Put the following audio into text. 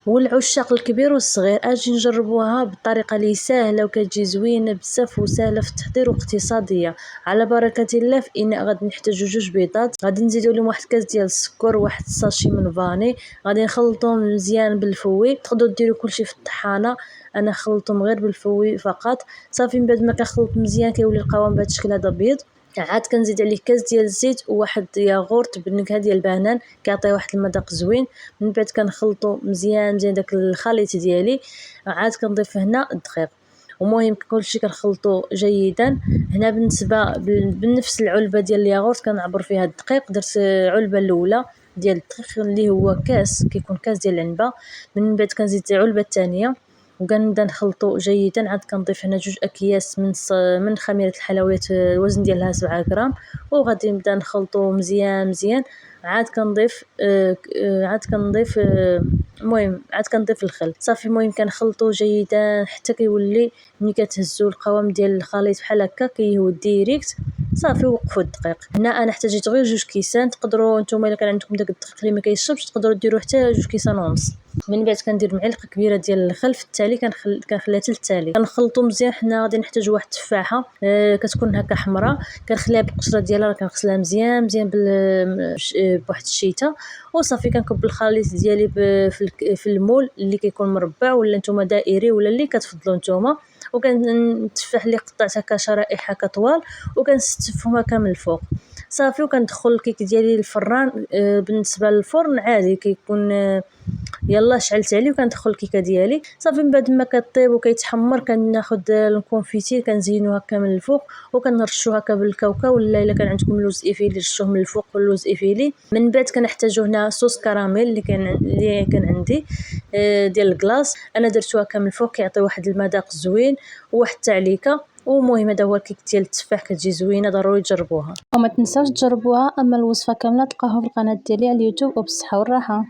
والعشاق الكبير والصغير اجي نجربوها بطريقه اللي ساهله وكتجي زوينه بزاف وسهله في التحضير واقتصاديه. على بركه الله في اناء غادي نحتاجو 2 بيضات، غادي نزيدو لهم واحد كاس ديال السكر، واحد الساشي من فاني، غادي نخلطهم مزيان بالفوي. تقدروا ديروا كلشي في الطحانه، انا خلطتهم غير بالفوي فقط. صافي من بعد ما كنخلط مزيان كيولي القوام بهذا الشكل هذا بيض. عاد كنزيد عليه كاس ديال الزيت وواحد ياغورت بالنكهه ديال البنان كيعطي واحد المذاق زوين. من بعد كنخلطو مزيان داك الخليط ديالي. عاد كنضيف هنا الدقيق، ومهم كلشي كنخلطو جيدا. هنا بالنسبه بنفس العلبه ديال الياغورت كنعبر فيها الدقيق، درت علبه الاولى ديال الدقيق اللي هو كاس، كيكون كاس ديال العنبه. من بعد كنزيد العلبه الثانيه وكنبدا نخلطو جيدا. عاد كنضيف هنا 2 اكياس من خميره الحلويات، الوزن ديالها 7 غرام، وغادي نبدا نخلطو مزيان مزيان. عاد كنضيف المهم عاد كنضيف الخل. صافي المهم كنخلطو جيدا حتى كيولي ملي كتهزو القوام ديال الخليط بحال هكا كيهود ديريكت. صافي وقفوا الدقيق. هنا انا احتاجيت غير 2 كيسان، تقدروا نتوما الا كان عندكم داك الدقيق اللي ما كيشربش تقدروا ديروا حتى 2 كيسان ونص. من بعد كندير معلقه كبيره ديال الخل، في التالي كنخليها حتى التالي كنخلطو مزيان. حنا غادي نحتاجوا واحد التفاحه كتكون هكا حمراء، كنخليها بالقشره ديالها، كنغسلها مزيان مزيان بواحد الشيته. وصافي كنكب الخليط ديالي في المول اللي كيكون مربع ولا نتوما دائري ولا اللي كتفضلوا نتوما، وكنتفاح اللي قطعت هكا شرائح هكا طوال وكنستفهم هكا من الفوق. صافي وكندخل الكيك ديالي للفران. بالنسبه للفرن عادي كيكون يلا شعلت عليه وكندخل الكيكه ديالي. صافي من بعد ما كطيب وكيتحمر كناخذ الكونفيتير كنزينو هكا من الفوق وكنرشو هكا بالكاوكا، ولا الا كان عندكم لوز ايفيلي رشوه من الفوق باللوز ايفيلي. من بعد كنحتاجو هنا صوص كراميل اللي كان عندي ديال الكلاص، انا درتو هكا من الفوق كيعطي واحد المذاق زوين وواحد التعليكه. ومهم هذا هو الكيك ديال التفاح كتجي زوينه، ضروري تجربوها. وما تنساوش تجربوها. اما الوصفه كامله تلقاوها في القناه ديالي على اليوتيوب، وبالصحه والراحه.